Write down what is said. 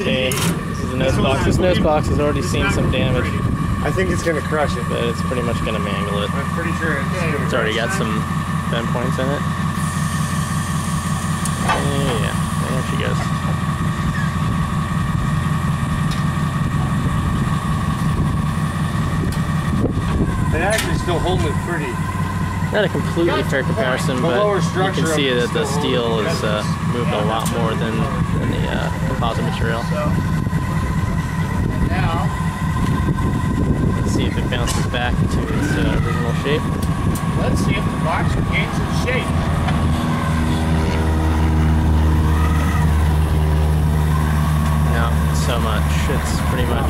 Okay, this is the nose box. This nose box has already seen some damage. I think it's gonna crush it, but it's pretty much gonna mangle it. I'm pretty sure it's already got some bend points in it. Yeah, there she goes. They actually still holding it pretty. Not a completely fair comparison, but you can see that the steel is moved a lot more than the composite material. Let's see if it bounces back to its original shape. Let's see if the box regains its shape. No, so much. It's pretty much